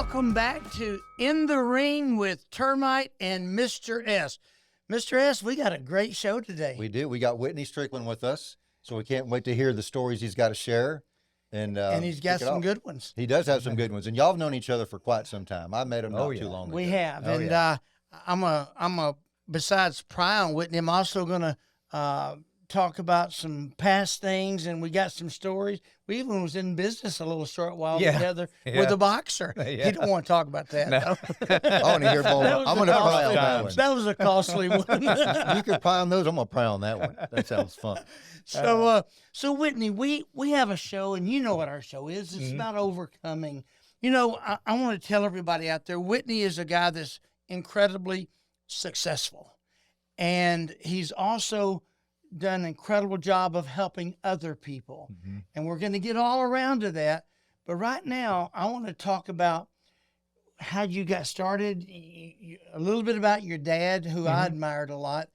Welcome back to In the Ring with Termite and Mr. S. Mr. S, we got a great show today. We do. We got Whitney Strickland with us, so we can't wait to hear the stories he's got to share. And he's got some good ones. He does have some good ones, and y'all have known each other for quite some time. I met him not too long ago. We have, I'm a. Besides prying Whitney, I'm also gonna talk about some past things, and we got some stories. We even was in business a little short while together with a boxer. He don't want to talk about that. No. I want to hear more. I'm going to pry on that one. That was a costly one. You can pry on those. I'm going to pry on that one. That sounds fun. So Whitney, we have a show, and you know what our show is. It's about overcoming. You know, I want to tell everybody out there, Whitney is a guy that's incredibly successful, and he's also done an incredible job of helping other people. And we're going to get all around to that. But right now, I want to talk about how you got started, a little bit about your dad, who I admired a lot.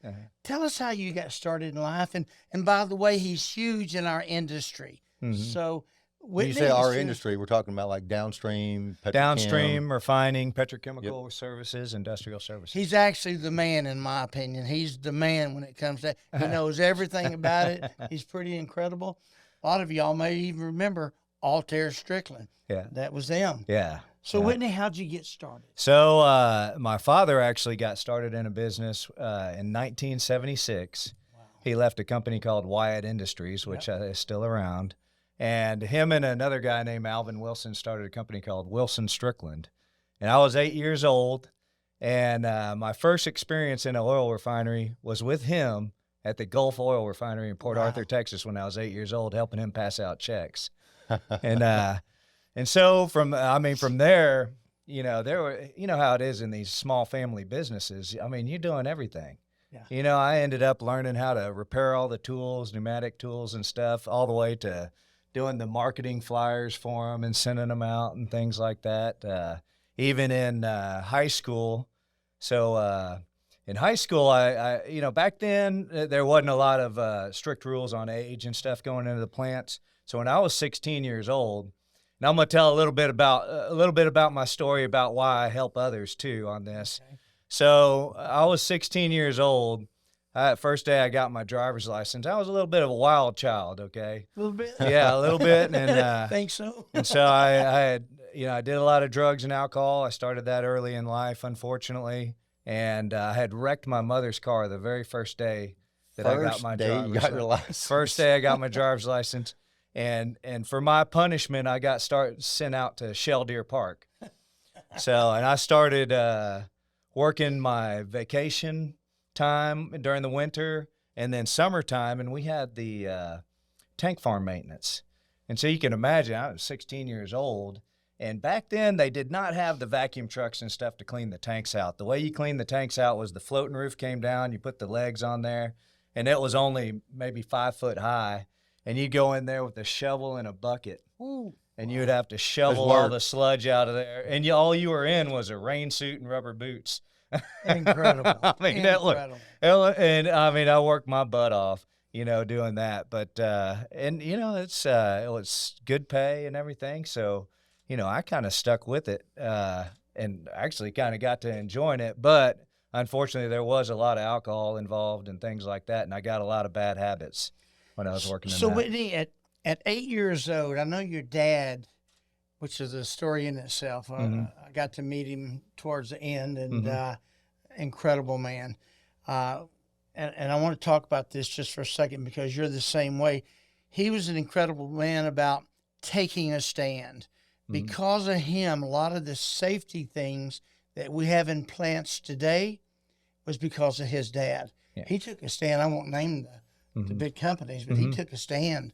Tell us how you got started in life. And by the way, he's huge in our industry. So when you say our industry, we're talking about like downstream, downstream, refining, petrochemical services, industrial services. He's actually the man, in my opinion. He's the man when it comes to that. He knows everything about it. He's pretty incredible. A lot of y'all may even remember Altair Strickland. Yeah. That was them. Yeah. So, Whitney, how'd you get started? So my father actually got started in a business in 1976. Wow. He left a company called Wyatt Industries, which is still around. And him and another guy named Alvin Wilson started a company called Wilson Strickland. And I was 8 years old, and my first experience in an oil refinery was with him at the Gulf Oil Refinery in Port Arthur, Texas, when I was 8 years old, helping him pass out checks. And so from there, you know how it is in these small family businesses. I mean, you're doing everything. Yeah. You know, I ended up learning how to repair all the tools, pneumatic tools and stuff, all the way to doing the marketing flyers for them and sending them out and things like that. Even in high school. So in high school, I back then there wasn't a lot of strict rules on age and stuff going into the plants. So when I was 16 years old, and I'm going to tell a little bit about my story about why I help others too on this. Okay. So I was 16 years old. First day I got my driver's license, I was a little bit of a wild child, okay? A little bit? Yeah, a little bit. And think so. And so I did a lot of drugs and alcohol. I started that early in life, unfortunately. And I had wrecked my mother's car the very first day that I got my driver's license. First day I got my driver's license. And for my punishment, I got sent out to Shell Deer Park. So, and I started working my vacation time during the winter and then summertime, and we had the tank farm maintenance. And so you can imagine, I was 16 years old, and back then they did not have the vacuum trucks and stuff to clean the tanks out. The way you clean the tanks out was the floating roof came down, you put the legs on there, and it was only maybe 5 foot high, and you'd go in there with a shovel and a bucket. Ooh. And you would have to shovel all the sludge out of there, and all you were in was a rain suit and rubber boots. Incredible. I mean, incredible. I worked my butt off, doing that. But it was good pay and everything. So, I kind of stuck with it, and actually kind of got to enjoying it. But unfortunately, there was a lot of alcohol involved and things like that, and I got a lot of bad habits when I was working in that. So, Whitney, at 8 years old, I know your dad, which is a story in itself. I got to meet him towards the end, and incredible man. And I want to talk about this just for a second because you're the same way. He was an incredible man about taking a stand. Because of him, a lot of the safety things that we have in plants today was because of his dad. Yeah. He took a stand. I won't name the big companies, but he took a stand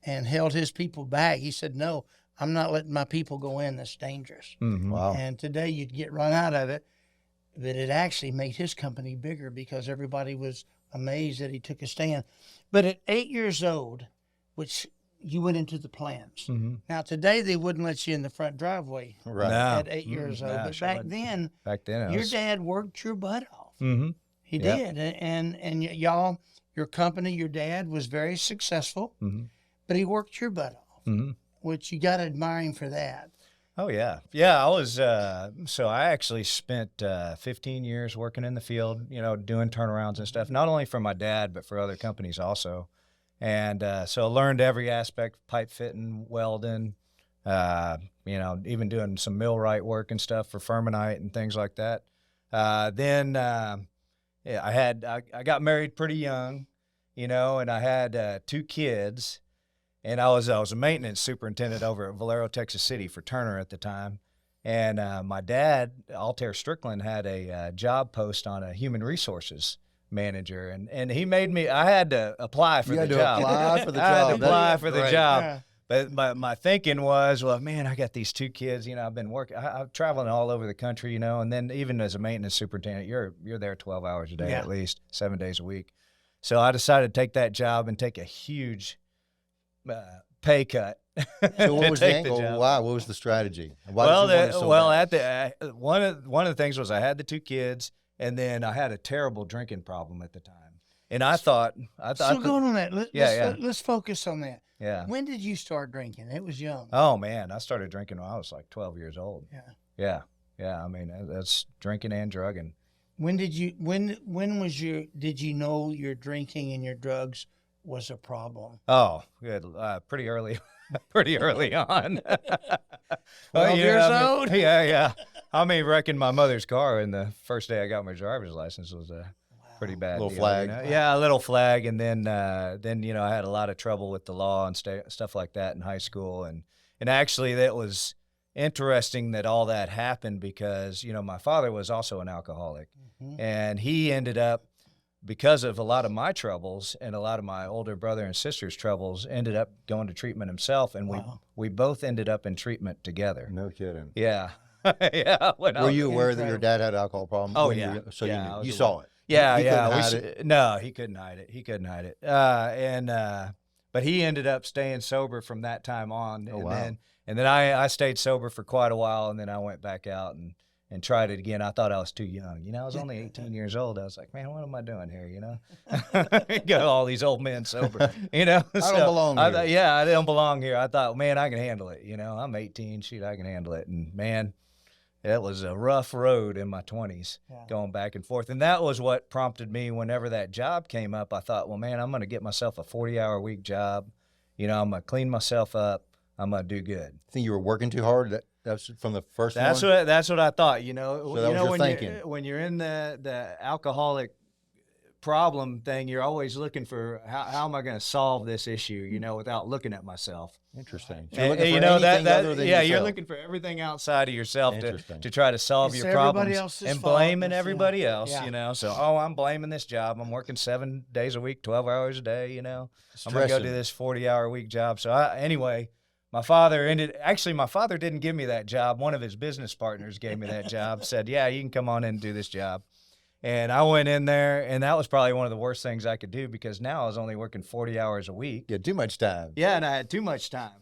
and held his people back. He said, no, I'm not letting my people go in. That's dangerous. Wow. And today you'd get run out of it, but it actually made his company bigger because everybody was amazed that he took a stand. But at 8 years old, which you went into the plants. Now, today they wouldn't let you in the front driveway at 8 years old. But back then your dad worked your butt off. He did. And y'all, your company, your dad was very successful, but he worked your butt off, which you got to admire him for that. Oh yeah. Yeah, I was so I actually spent 15 years working in the field, doing turnarounds and stuff, not only for my dad but for other companies also. And so I learned every aspect, pipe fitting, welding, even doing some millwright work and stuff for Fermanite and things like that. Then yeah, I got married pretty young, and I had 2 kids. And I was a maintenance superintendent over at Valero, Texas City for Turner at the time. And my dad, Altair Strickland, had a job post on a human resources manager, and he made me. I had to apply for You the had to job. apply for the I had job. to apply That's for the great. job. Yeah. But my thinking was, well, man, I got these 2 kids. I've been working. I'm traveling all over the country. And then even as a maintenance superintendent, you're there 12 hours a day Yeah. at least, 7 days a week. So I decided to take that job and take a huge pay cut. So what to was the take angle? job. Why? What was the strategy? Why Well, did you want it so bad? at the one of the things was I had the 2 kids, and then I had a terrible drinking problem at the time. And I thought, So going on that, Yeah. let's focus on that. yeah. When did you start drinking? It was young. Oh man, I started drinking when I was like 12 years old. Yeah. Yeah. I mean, that's drinking and drugging. When did you did you know your drinking and your drugs was a problem? Oh, good. Pretty early, pretty early on. 12 years old? Yeah. I mean, wrecking my mother's car in the first day I got my driver's license was a pretty bad Little deal, flag. Yeah, a little flag, and then I had a lot of trouble with the law and stuff like that in high school, and actually that was interesting that all that happened because my father was also an alcoholic, and he ended up, because of a lot of my troubles and a lot of my older brother and sister's troubles, ended up going to treatment himself, and Wow. we both ended up in treatment together. No kidding. Yeah, yeah. Were you aware that your dad had an alcohol problem? Oh, when yeah. you were- so Yeah, I you knew. was You aware. saw it. Yeah, He yeah. couldn't hide it? No, he couldn't hide it. He couldn't hide it. But he ended up staying sober from that time on. Oh, and wow. then I stayed sober for quite a while, and then I went back out and tried it again. I thought I was too young. I was only 18 years old. I was like, man, what am I doing here? Got all these old men sober. I don't belong here. Yeah, I don't belong here. I thought, man, I can handle it. I'm 18. Shoot, I can handle it. And man, it was a rough road in my 20s, going back and forth. And that was what prompted me whenever that job came up. I thought, well, man, I'm going to get myself a 40-hour-week job. I'm going to clean myself up. I'm going to do good. Think you were working too hard? That's from the first one? That's what I thought. So that was your thinking. When you're in the alcoholic problem thing, you're always looking for how am I going to solve this issue, you looking at myself. Interesting. And, So you're looking for you know anything that other than yeah, yourself. you're looking for everything outside of yourself Interesting. to try to solve It's your everybody problems else's and fault. blaming It's, everybody else. yeah. So I'm blaming this job. I'm working 7 days a week, 12 hours a day. I'm gonna go Stressing. do this 40-hour-week job. So anyway. My father didn't give me that job. One of his business partners gave me that job, said, yeah, you can come on in and do this job. And I went in there, and that was probably one of the worst things I could do because now I was only working 40 hours a week. You had too much time. Yeah, and I had too much time.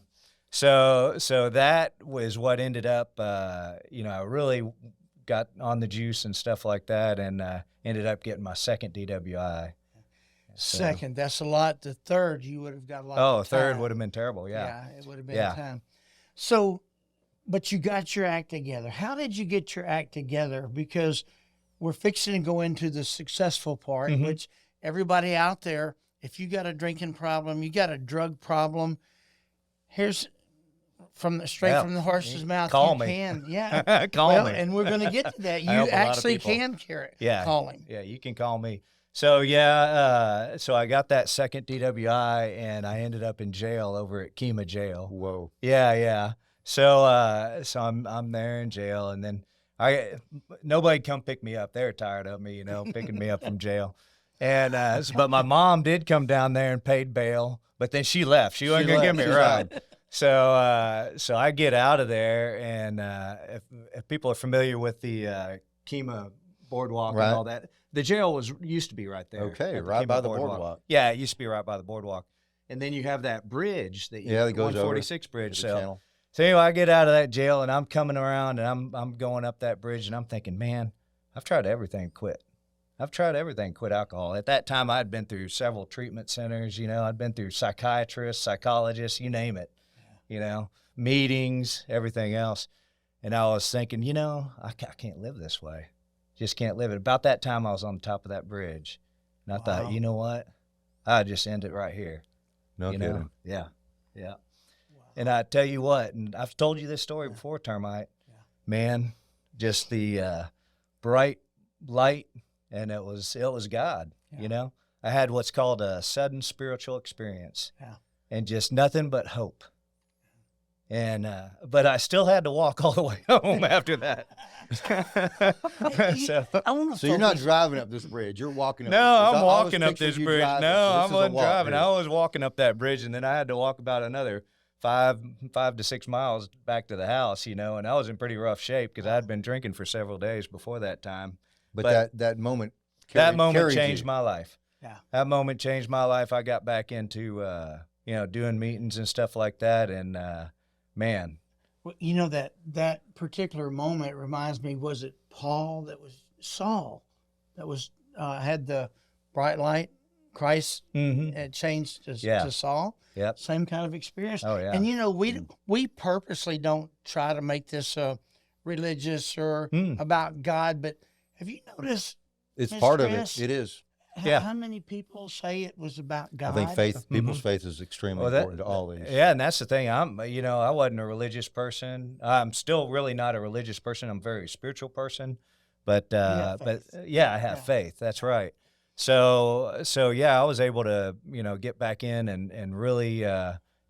So that was what ended up, I really got on the juice and stuff like that, and ended up getting my second DWI. Second, that's a lot. The third, you would have got a lot. Oh, of third time. would have been terrible. Yeah. it would have been Yeah. time. So, but you got your act together. How did you get your act together? Because we're fixing to go into the successful part, Mhm. which everybody out there, if you got a drinking problem, you got a drug problem, here's straight Yeah. from the horse's mouth. Call you me. can, yeah. Call Well, me. and we're going to get to that. You help a lot of actually people. can cure it. Yeah. Calling. Yeah, you can call me. So so I got that second DWI, and I ended up in jail over at Kima Jail. Whoa. Yeah. So I'm there in jail, and then nobody come pick me up. They're tired of me, picking me up from jail. And but my mom did come down there and paid bail, but then she left. She wasn't gonna give me a ride. So I get out of there, and if people are familiar with the Kima boardwalk Right. and all that, the jail used to be right there. Okay, at right Kima by the boardwalk. Yeah, it used to be right by the boardwalk. And then you have that bridge that Yeah, that goes over 146 bridge. the channel. So anyway, I get out of that jail, and I'm coming around, and I'm going up that bridge, and I'm thinking, man, I've tried everything, quit. I've tried everything, quit alcohol. At that time, I'd been through several treatment centers. I'd been through psychiatrists, psychologists, you name it. Meetings, everything else. And I was thinking, I can't live this way. Just can't live it. About that time, I was on the top of that bridge. And I thought, you know what? I'll just end it right here. No kidding. Yeah. Yeah. Wow. And I tell you what, and I've told you this story before, Termite. Yeah. Man, just the bright light, and it was God, I had what's called a sudden spiritual experience. Yeah. And just nothing but hope. And but I still had to walk all the way home after that. So you're not driving up this bridge. You're walking up. No, this bridge. I'm walking up this bridge. Driving, No, so I wasn't driving. here. I was walking up that bridge, and then I had to walk about another 5 to 6 miles back to the house, and I was in pretty rough shape because I had been drinking for several days before that time. But that moment changed my life. Yeah. That moment changed my life. I got back into doing meetings and stuff like that, and man. Well, that particular moment reminds me, was it Saul that was had the bright light? Christ had changed to Saul. Yep. Same kind of experience. Oh, yeah. And we purposely don't try to make this religious or about God, but have you noticed? It's Ms. part of Chris, it. It is. How many people say it was about God? I think people's faith is extremely important to all these. Yeah, and that's the thing. I wasn't a religious person. I'm still really not a religious person. I'm a very spiritual person, but I have faith. That's right. So yeah, I was able to get back in and really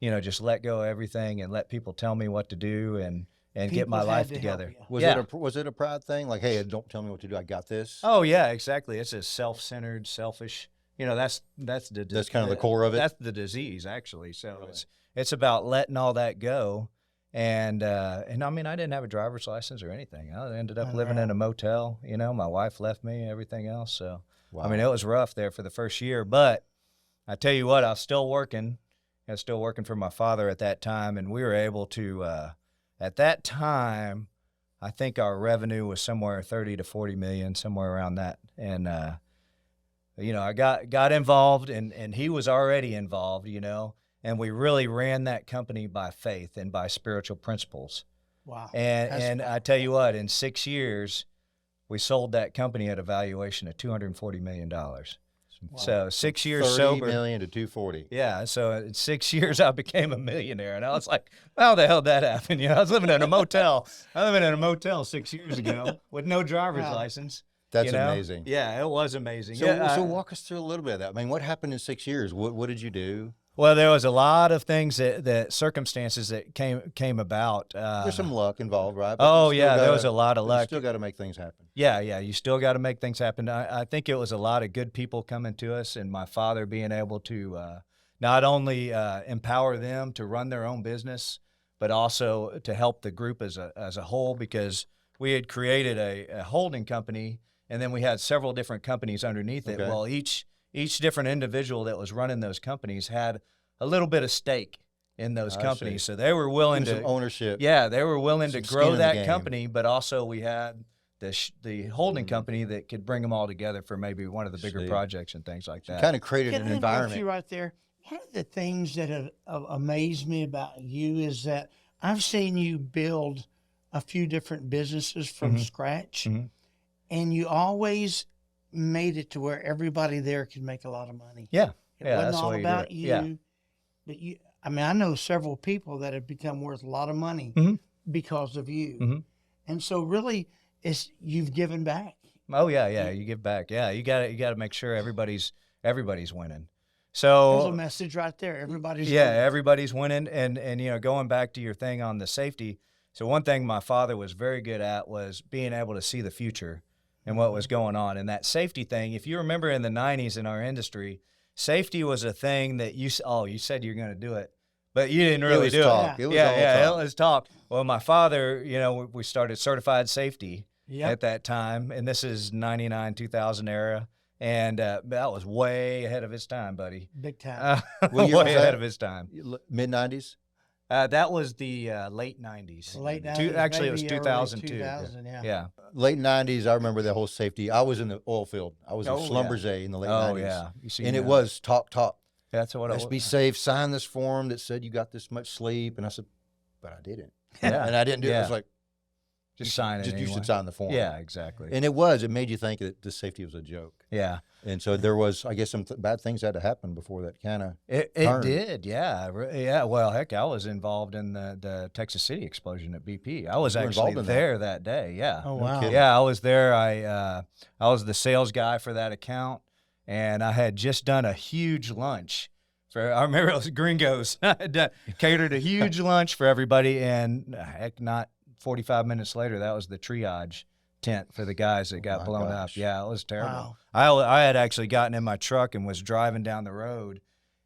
just let go of everything and let people tell me what to do and get my life together. Was it a pride thing? Like, hey, don't tell me what to do. I got this. Oh yeah, exactly. It's a self-centered, selfish. That's kind of the core of it. That's the disease, actually. So it's about letting all that go. And I mean, I didn't have a driver's license or anything. I ended up living in a motel. My wife left me, everything else. So I mean, it was rough there for the first year. But I tell you what, I was still working. I was still working for my father at that time, and we were able to. At that time, I think our revenue was somewhere 30 to 40 million, somewhere around that. And, I got involved and he was already involved, and we really ran that company by faith and by spiritual principles. Wow. And I tell you what, in 6 years, we sold that company at a valuation of $240 million. Wow. So 6 years 30 sober. 30 million to 240. Yeah. So in 6 years, I became a millionaire. And I was like, how the hell did that happen? I was living in a motel. 6 years ago with no driver's license. That's amazing. Yeah, it was amazing. So walk us through a little bit of that. I mean, what happened in 6 years? What did you do? Well, there was a lot of things that circumstances that came about. There's some luck involved, right? But there was a lot of luck. You still got to make things happen. Yeah, you still got to make things happen. I think it was a lot of good people coming to us, and my father being able to not only empower them to run their own business, but also to help the group as a whole, because we had created a holding company, and then we had several different companies underneath it. Well, each different individual that was running those companies had a little bit of stake in those companies. So they were willing to ownership. Yeah, they were willing to grow that game. company, but also we had the holding company that could bring them all together for maybe one of the bigger projects and things like that. Kind of created Can an I environment. interrupt you right there? One of the things that have amazed me about you is that I've seen you build a few different businesses from scratch, and you always made it to where everybody there could make a lot of money. Yeah. It Yeah, wasn't that's the all way you do about it. you, Yeah. but you. I mean, I know several people that have become worth a lot of money because of you, and so really, you've given back. Oh yeah, you give back. Yeah, you got to make sure everybody's winning. So There's a message right there. Everybody's yeah, winning. everybody's winning, and going back to your thing on the safety. So one thing my father was very good at was being able to see the future and what was going on. And that safety thing, if you remember in the 90s in our industry, safety was a thing that you said you're going to do it, but you didn't really do talk. it. It was all talk. It was talk. Well, my father, we started certified safety at that time, and this is 99, 2000 era. And that was way ahead of his time, buddy. Big time. Way ahead of his time. Mid-90s? That was the late 90s. Late 90s. Actually, it was maybe early 2002. 2000, Yeah. Late 90s, I remember the whole safety. I was in the oil field. I was in Oh, Schlumberger in the late 90s. Oh, yeah. You see, And it was talk. That's what it Let's was. be safe. Sign this form that said you got this much sleep. And I said, but I didn't. Yeah. And I didn't do it. I Yeah. was like, Just sign it You anyway. should sign the form. Yeah, exactly. And it made you think that the safety was a joke. Yeah. And so there was, I guess, some bad things had to happen before that kind of It turned. did, yeah. Yeah, well, heck, I was involved in the Texas City explosion at BP. I was You were actually involved in there that day, yeah. Oh, No wow. kidding. Yeah, I was there. I was the sales guy for that account, and I had just done a huge lunch. I remember it was Gringos. I had catered a huge lunch for everybody, and heck, not 45 minutes later, that was the triage tent for the guys that got my blown gosh. up. Yeah, it was terrible. Wow. I had actually gotten in my truck and was driving down the road,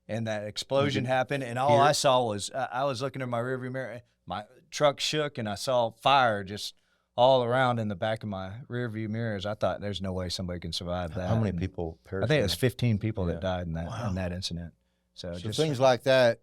and that explosion happened, and all hear I it? saw was I was looking in my rearview mirror. My truck shook, and I saw fire just all around in the back of my rearview mirrors. I thought, there's no way somebody can survive that. How many And people I perished? think it was 15 people Yeah. that died in Wow. that incident. So, So just things like that,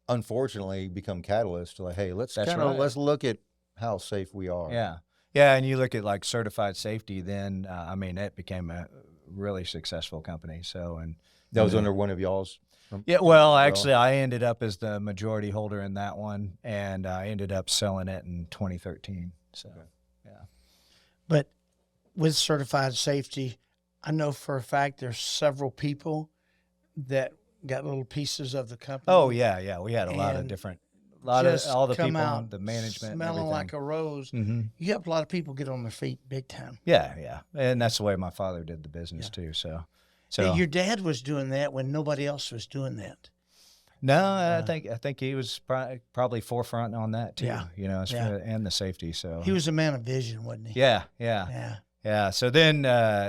unfortunately, become catalysts to like, hey, let's That's kind of right. let's look at how safe we are. yeah, yeah. And you look at like certified safety, then I mean, it became a really successful company. So, and That was and under one of y'all's. yeah, well, actually, I ended up as the majority holder in that one, and I ended up selling it in 2013. So, yeah. But with certified safety, I know for a fact there's several people that got little pieces of the company. Oh yeah, yeah. We had a lot of And different, just all the come people, out the management, smelling and like everything. a rose. Mm-hmm. You helped a lot of people get on their feet big time. Yeah, yeah, and that's the way my father did the business too. So, Your dad was doing that when nobody else was doing that. no, I think he was probably forefront on that too. Yeah. You know, Yeah. and the safety. So He was a man of vision, wasn't he? yeah, yeah. Yeah. Yeah. So then,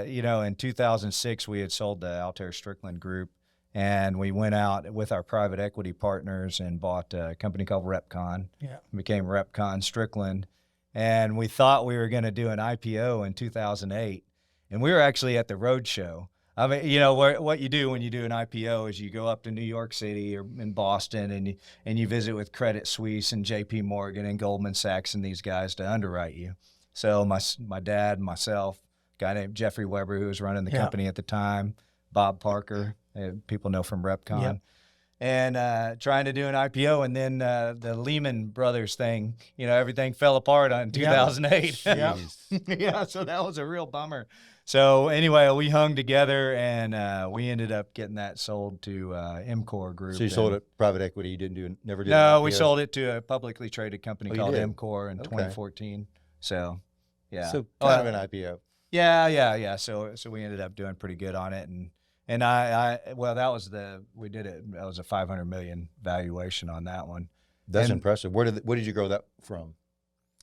you know, in 2006, we had sold the Altair Strickland Group, and we went out with our private equity partners and bought a company called Repcon. Yeah. It became Repcon Strickland. And we thought we were going to do an IPO in 2008. And we were actually at the road show. I mean, you know, what you do when you do an IPO is you go up to New York City or in Boston and you visit with Credit Suisse and JP Morgan and Goldman Sachs and these guys to underwrite you. So my dad, myself, a guy named Jeffrey Weber, who was running the company at the time, Bob Parker, people know from Repcon, Yep. and trying to do an IPO. And then the Lehman Brothers thing, you know, everything fell apart in 2008. Yep. Yeah, so that was a real bummer. So anyway, we hung together, and we ended up getting that sold to MCOR Group. So you sold it private equity. You never did. No, an we IPO? sold it to a publicly traded company Oh, you called did? MCOR in Okay. 2014. So, yeah. So kind of an IPO. Yeah. So we ended up doing pretty good on it, and well, that was that was a 500 million valuation on that one. That's And- impressive. Where did you grow that from?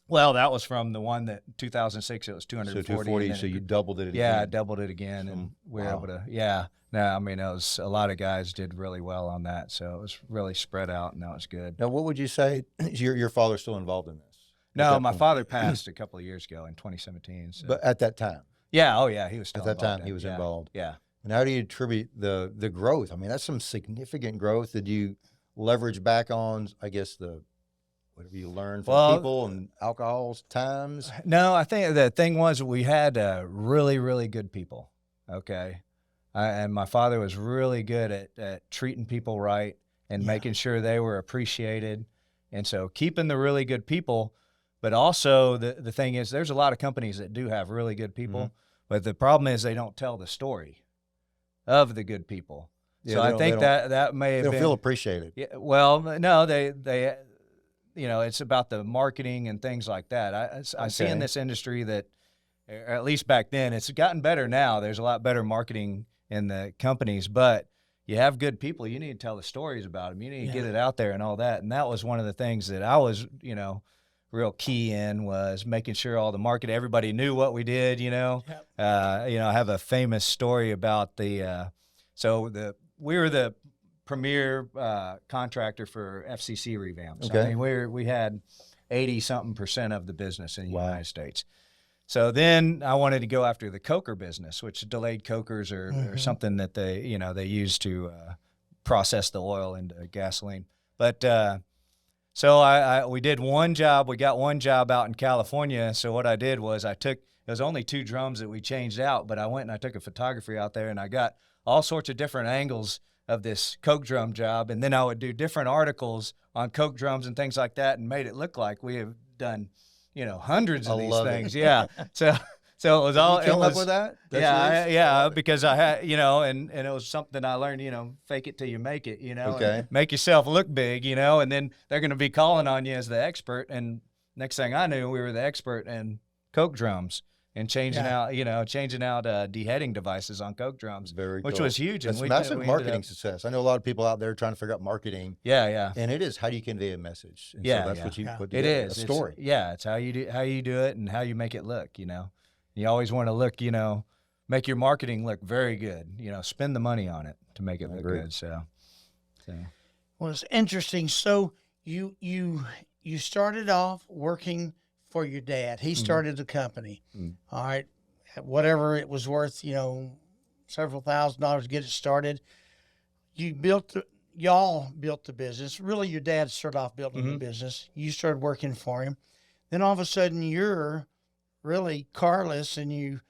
Well, that was from the one that 2006. It was So 240. 240. and then So it you grew- doubled it. yeah, I Again. doubled it again, and we were Wow. able to. Yeah. No, I mean, it was a lot of guys did really well on that, so it was really spread out, and that was good. Now, what would you say? Is your father's still involved in this? At No, that my point? father passed a couple of years ago in 2017. So. But at that time, yeah, oh yeah, he was still at that involved time, in he it, was yeah, involved. Yeah. And how do you attribute the growth? I mean, that's some significant growth. Did you leverage back on, I guess, whatever you learned from Well, people and alcohol's times? No, I think the thing was we had really, really good people. Okay. And my father was really good at treating people right and Yeah. making sure they were appreciated. And so keeping the really good people, but also the thing is there's a lot of companies that do have really good people, Mm-hmm. but the problem is they don't tell the story of the good people. Yeah, So they I don't- think they don't- that may They have don't been. feel appreciated. Yeah, well, no, they, you know, it's about the marketing and things like that. I see in Okay. this industry that, or at least back then, it's gotten better now. There's a lot better marketing in the companies, but you have good people. You need to tell the stories about them. You need to get Yeah. it out there and all that. And that was one of the things that I was, you know, real key in was making sure all the market, everybody knew what we did, you know. Yep. You know, I have a famous story about we were the premier contractor for FCC revamps. Okay. I mean, we had 80-something% of the business in the Wow. United States. So then I wanted to go after the coker business, which delayed cokers or something that they use to process the oil into gasoline. But so we did one job. We got one job out in California. So what I did was it was only 2 drums that we changed out, but I went and I took a photography out there and I got all sorts of different angles of this coke drum job. And then I would do different articles on coke drums and things like that and made it look like we have done hundreds I of these love it. things. Yeah. So it was all. You came it was, up with that? That's yeah, yours? yeah, because I had, and it was something I learned, fake it till you make it, Okay. and make yourself look big, and then they're going to be calling on you as the expert. And next thing I knew, we were the expert in Coke drums and changing out deheading devices on Coke drums, which cool. was huge. That's And massive we marketing success. I know a lot of people out there trying to figure out marketing. Yeah. And it is, how do you convey a message? And Yeah, so that's yeah. what you Yeah. put It together, is a story. It's how you do it and how you make it look. You always want to look, make your marketing look very good. Spend the money on it to make it look agree. good. So. Well, it's interesting. So you started off working for your dad. He started the company. All right, whatever it was worth, several $1,000s to get it started. Y'all built the business. Really, your dad started off building the business. You started working for him. Then all of a sudden, you're really carless, and you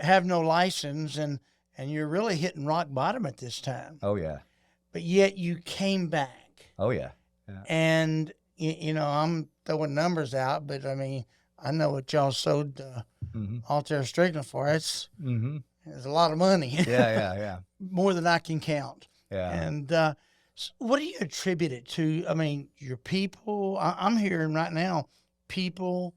have no license, and you're really hitting rock bottom at this time. Oh yeah. But yet you came back. Oh yeah. And I'm throwing numbers out, but I mean, I know what y'all sold Altair Strickland for. It's a lot of money. Yeah. More than I can count. Yeah. And what do you attribute it to? I mean, your people. I'm hearing right now, people,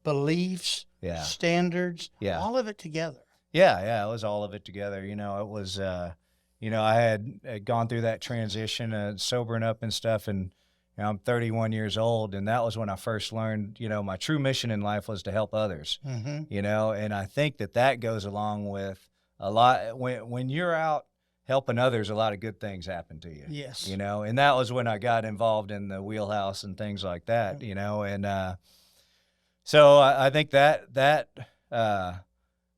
beliefs, standards, all of it together. Yeah, it was all of it together. It was, I had gone through that transition, sobering up and stuff, and I'm 31 years old, and that was when I first learned, my true mission in life was to help others, and I think that goes along with a lot. When you're out helping others, a lot of good things happen to you. Yes. And that was when I got involved in the wheelhouse and things like that, and so I think that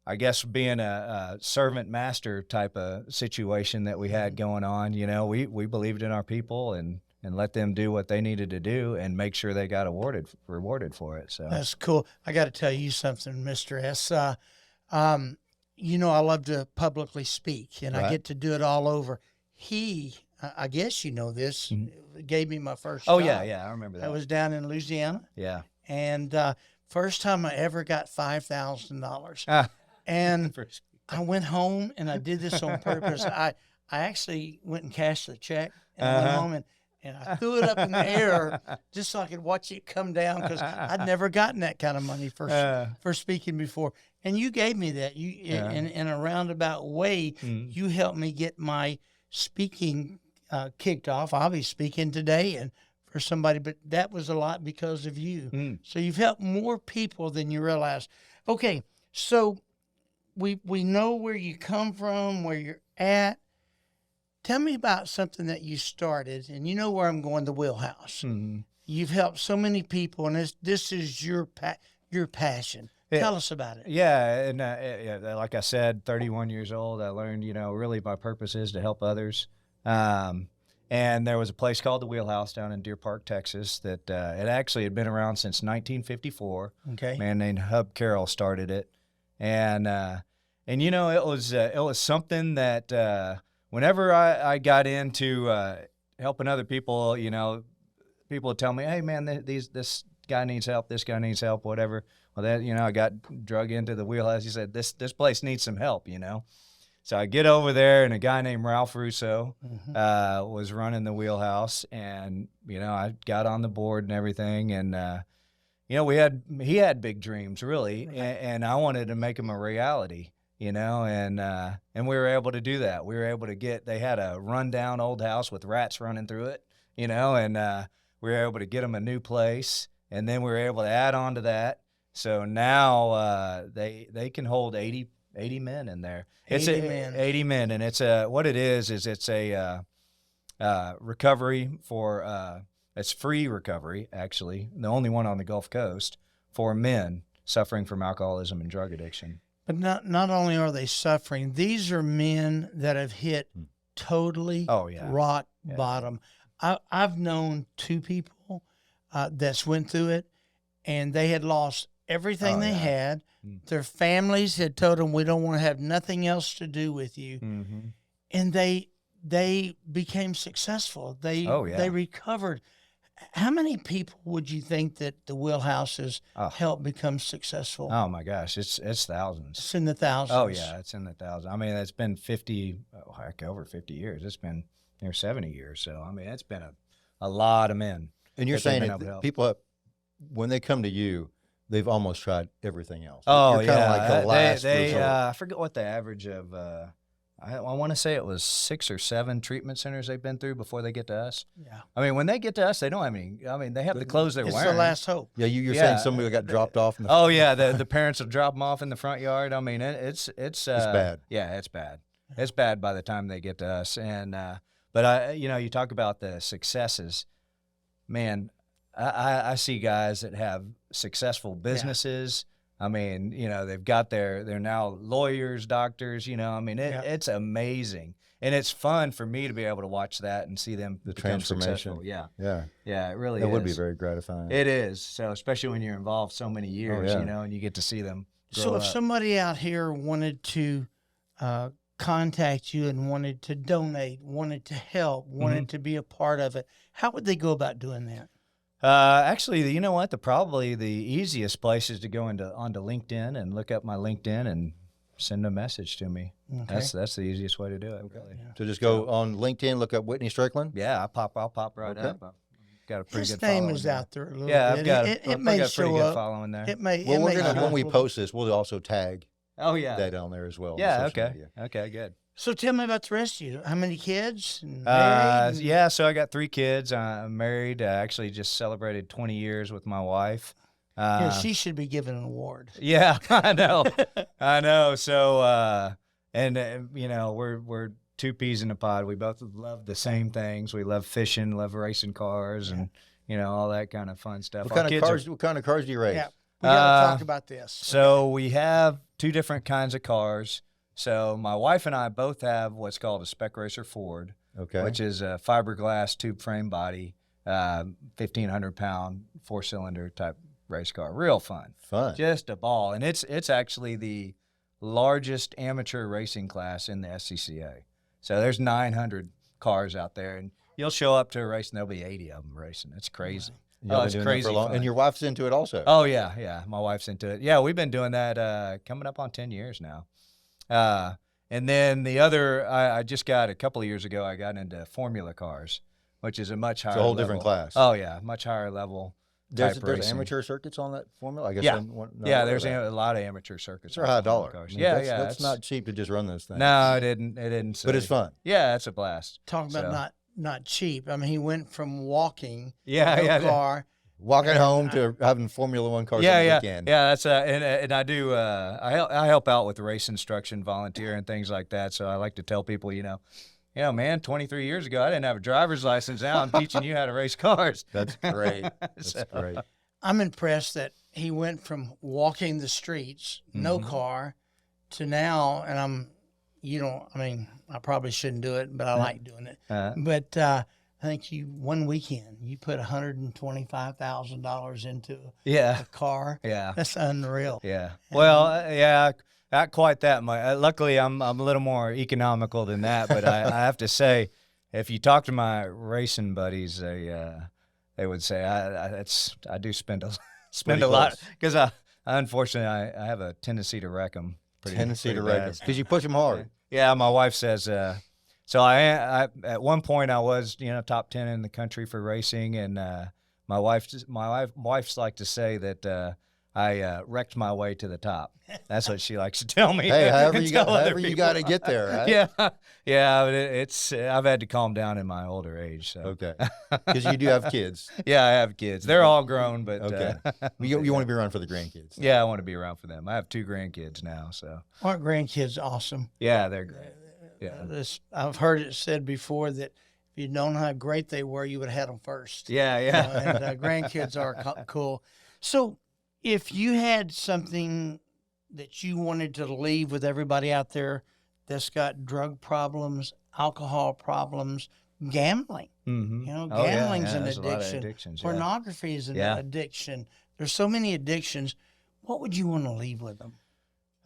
I guess being a servant master type of situation that we had going on, we believed in our people and let them do what they needed to do and make sure they got rewarded for it. So that's cool. I got to tell you something, Mr. S. I love to publicly speak, and I get to do it all over. I guess you know this, gave me my first job. Yeah, I remember that. I was down in Louisiana. Yeah. And first time I ever got $5,000. And I went home, and I did this on purpose. I actually went and cashed the check, and I went home and I threw it up in the air just so I could watch it come down, because I'd never gotten that kind of money for speaking before. And you gave me that. In a roundabout way, you helped me get my speaking kicked off. I'll be speaking today and for somebody, but that was a lot because of you. So you've helped more people than you realize. Okay, so we know where you come from, where you're at. Tell me about something that you started, and you know where I'm going, the wheelhouse. You've helped so many people, and this is your passion. Tell us about it. Yeah, and like I said, 31 years old, I learned, really my purpose is to help others. And there was a place called the Wheelhouse down in Deer Park, Texas, that it actually had been around since 1954. Okay. A man named Hub Carroll started it, and it was something that whenever I got into helping other people, people would tell me, "Hey, man, this guy needs help. This guy needs help. Whatever." Well, I got drug into the Wheelhouse. He said, "This place needs some help," So I get over there, and a guy named Ralph Russo was running the Wheelhouse, and I got on the board and everything, and he had big dreams, really, and I wanted to make them a reality, and we were able to do that. We were able to they had a rundown old house with rats running through it, and we were able to get them a new place, and then we were able to add on to that. So now they can hold 80 men in there. 80 men, and it's what it is it's a recovery for it's free recovery, actually, the only one on the Gulf Coast for men suffering from alcoholism and drug addiction. But not only are they suffering, these are men that have hit totally rock bottom. I've known two people that's went through it, and they had lost everything they had. Their families had told them, "We don't want to have nothing else to do with you." And they became successful. They recovered. How many people would you think that the Wheelhouse has Oh. helped become successful? Oh my gosh, it's thousands. It's in the thousands. Oh yeah, it's in the thousands. I mean, it's been 50, over 50 years. It's been near 70 years. So I mean, it's been a lot of men. And you're that they've saying been that able to help. people, when they come to you, they've almost tried everything else. Oh You're kinda like the last they resort. I forget what the average of. I want to say it was 6 or 7 treatment centers they've been through before they get to us. Yeah. I mean, when they get to us, they don't have any. I mean, they have the clothes they're It's wearing. the last hope. Yeah, you're Yeah. saying somebody got dropped off in the Oh yeah, the parents will drop them off in the front yard. I mean, it's bad. Yeah, it's bad. It's bad by the time they get to us. And but you talk about the successes, man. I see guys that have successful businesses. I mean, they've got they're now lawyers, doctors. I mean, it's amazing, and it's fun for me to be able to watch that and see them become transformation. successful. Yeah, Yeah, it really that is. would be very gratifying. It is. So especially when you're involved so many years, yeah. and you get to see them grow So if up. somebody out here wanted to contact you and wanted to donate, wanted to help, wanted to be a part of it, how would they go about doing that? Actually, you know what? Probably the easiest place is to go onto LinkedIn and look up my LinkedIn and send a message to me. Okay. That's the easiest way to do it. Really. So just go on LinkedIn, look up Whitney Strickland. Yeah, I'll pop right Okay. up. I've got a pretty His good name following is there. out there a little Yeah, bit. I've got it I've may got a pretty show good up. following there. It may. Well, it may show when up we a little- post this, we'll also tag Oh yeah. that on there as well. on Yeah. social Okay. media. Okay. Good. So tell me about the rest of you. How many kids? And married? And- Yeah. So I got 3 kids. I'm married. I actually just celebrated 20 years with my wife. Yeah, she should be given an award. Yeah, I know. I know. So, we're 2 peas in a pod. We both love the same things. We love fishing, love racing cars, and all that kind of fun stuff. What Our kind of kids cars? What kind of cars do you race? Yeah, we got to Uh, talk about this. So we have 2 different kinds of cars. So my wife and I both have what's called a Spec Racer Ford, Okay. which is a fiberglass tube frame body, 1,500-pound 4-cylinder type race car. Real fun. Fun. Just a ball. And it's actually the largest amateur racing class in the SCCA. So there's 900 cars out there, and you'll show up to a race and there'll be 80 of them racing. It's crazy. Y'all been it's doing that crazy for a long, fun. and your wife's into it also. Oh yeah. My wife's into it. Yeah, we've been doing that coming up on 10 years now. And then the other, I just got a couple of years ago, I got into Formula cars, which is a much higher It's a whole level. different class. Oh yeah, much higher level. there's type there's racing. amateur circuits on that formula. I guess. Yeah. I'm not Yeah, aware there's of that. a lot of amateur circuits. They're on high Formula dollar. cars. I mean, Yeah, that's not cheap to just run those things. No, it didn't. but it's fun. Yeah, it's a blast. Talking about So- not cheap. I mean, he went from walking Yeah, no yeah, car. Walking home to having Formula One cars on the weekend. Yeah. That's and I do. I help out with race instruction, volunteer, and things like that. So I like to tell people, man, 23 years ago I didn't have a driver's license. Now I'm teaching you how to race cars. That's great. That's So- great. I'm impressed that he went from walking the streets, no Mm-hmm. car, to now, and I probably shouldn't do it, but I like doing it. But I think one weekend you put $125,000 into Yeah. a car. Yeah. That's unreal. Yeah. Well, yeah, not quite that much. Luckily, I'm a little more economical than that. But I have to say, if you talk to my racing buddies, they would say I do spend a Pretty lot close. because unfortunately I have a tendency to wreck them. Tendency to pretty wreck bad. them because you push them hard. Yeah, my wife says. So I at one point I was top 10 in the country for racing, and my wife's like to say that I wrecked my way to the top. That's what she likes to tell me. Hey, however and you tell other got people. to get there, right? Yeah. But it's I've had to calm down in my older age. So Okay. Because you do have kids. yeah, I have kids. They're all grown, but Okay. You want to be around for the grandkids. yeah, I want to be around for them. I have 2 grandkids now, so Aren't grandkids awesome? yeah, they're great. Yeah. I've heard it said before that if you'd known how great they were, you would have had them first. Yeah. And grandkids are cool. So if you had something that you wanted to leave with everybody out there that's got drug problems, alcohol problems, gambling, Mm-hmm. gambling's an there's a lot of addiction, addictions, yeah. pornography is an Yeah. addiction. There's so many addictions. What would you want to leave with them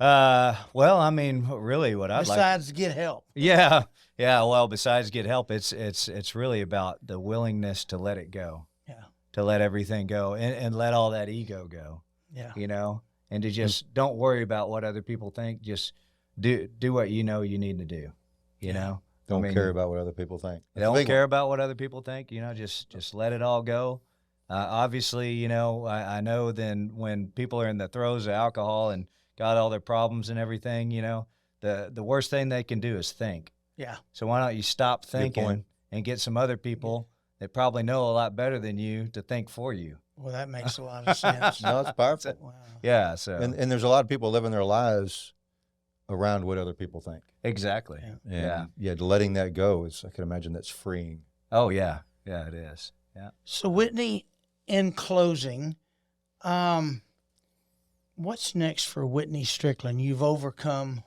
Well, I mean, really, what I'd like. besides get help? Yeah. Well, besides get help, it's really about the willingness to let it go. Yeah. to let everything go and let all that ego go. Yeah. You know, and to just don't worry about what other people think. Just do what you know you need to do. You know, Don't care about what other people think. Don't care about what other people think. You know, just let it all go. Obviously, you know, I know then when people are in the throes of alcohol and got all their problems and everything, you know, the worst thing they can do is think. Yeah. So why don't you stop thinking and get some other people that probably know a lot better than you to think for you? Well, that makes a lot of sense. No, it's powerful. Wow. Yeah. So And there's a lot of people living their lives around what other people think. exactly. And yeah, letting that go is, I can imagine that's freeing. Oh yeah. Yeah, it is. Yeah. So, Whitney, in closing, what's next for Whitney Strickland? You've overcome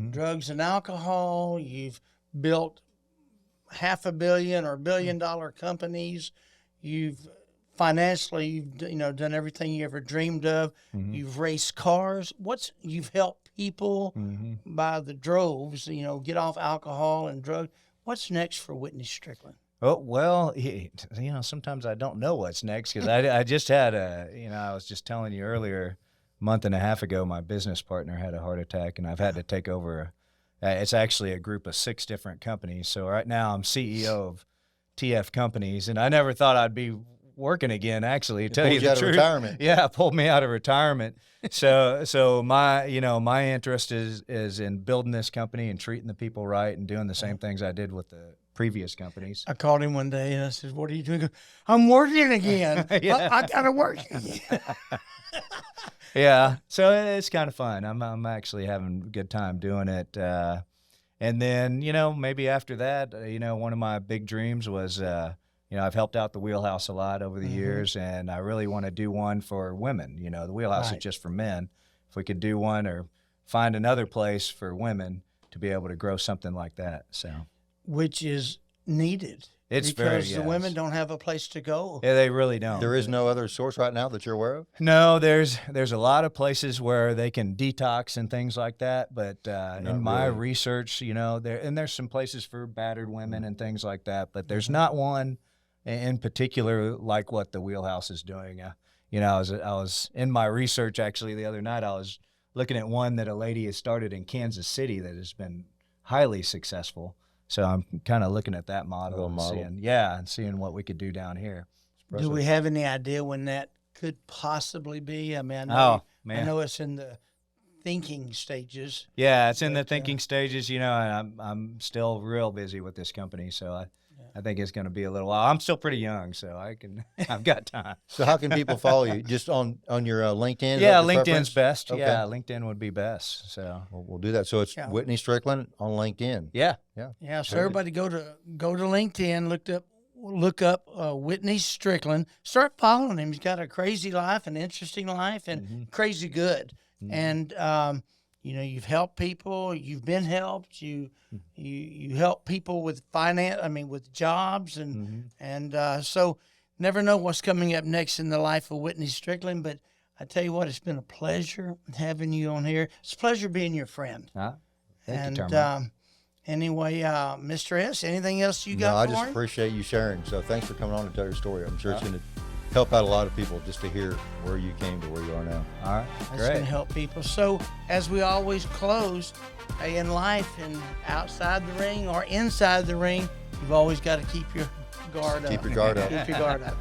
drugs and alcohol. You've built $500 million or $1 billion companies. You've financially, done everything you ever dreamed of. You've raced cars. You've helped people by the droves, get off alcohol and drugs. What's next for Whitney Strickland? Oh, well, sometimes I don't know what's next because I just had I was just telling you earlier, a month and a half ago, my business partner had a heart attack and I've had to take over. It's actually a group of 6 different companies. So right now I'm CEO of TF Companies, and I never thought I'd be working again, actually, to tell you the truth. Retirement. Yeah, it pulled me out of retirement. So my interest is in building this company and treating the people right and doing the same things I did with the previous companies. I called him one day and I said, "What are you doing?" He goes, "I'm working again. I gotta work again." Yeah, so it's kind of fun. I'm actually having a good time doing it. And then, maybe after that, one of my big dreams was, I've helped out the Wheelhouse a lot over the years, and I really want to do one for women. The Wheelhouse is just for men. If we could do one or find another place for women to be able to grow something like that. So, which is needed. It's because the women don't have a place to go. Yeah, they really don't. There is no other source right now that you're aware of? No, there's a lot of places where they can detox and things like that. But in my research, there's some places for battered women and things like that. But there's not one in particular like what the Wheelhouse is doing. I was in my research actually the other night. I was looking at one that a lady has started in Kansas City that has been highly successful. So I'm kind of looking at that model and seeing what we could do down here. Do we have any idea when that could possibly be? I mean, I know it's in the thinking stages. Yeah, it's in the thinking stages, and I'm still real busy with this company, so I think it's going to be a little while. I'm still pretty young, so I've got time. So how can people follow you? Just on your LinkedIn? Yeah, LinkedIn's preference? best. Okay. Yeah, LinkedIn would be best. So we'll do that. So it's Whitney Strickland on LinkedIn. Yeah. Yeah. So everybody go to LinkedIn, look up Whitney Strickland. Start following him. He's got a crazy life, an interesting life, and crazy good. And you've helped people. You've been helped. You help people with finance. With jobs, and so never know what's coming up next in the life of Whitney Strickland. But I tell you what, it's been a pleasure having you on here. It's a pleasure being your friend. Thank you, Termite. Anyway, Mr. S, anything else you got? No, I just appreciate you sharing. So thanks for coming on to tell your story. I'm sure it's going to help out a lot of people just to hear where you came to where you are now. All right, that's going to help people. So as we always close, in life and outside the ring or inside the ring, you've always got to keep your guard up. Keep your guard up. Keep your guard up.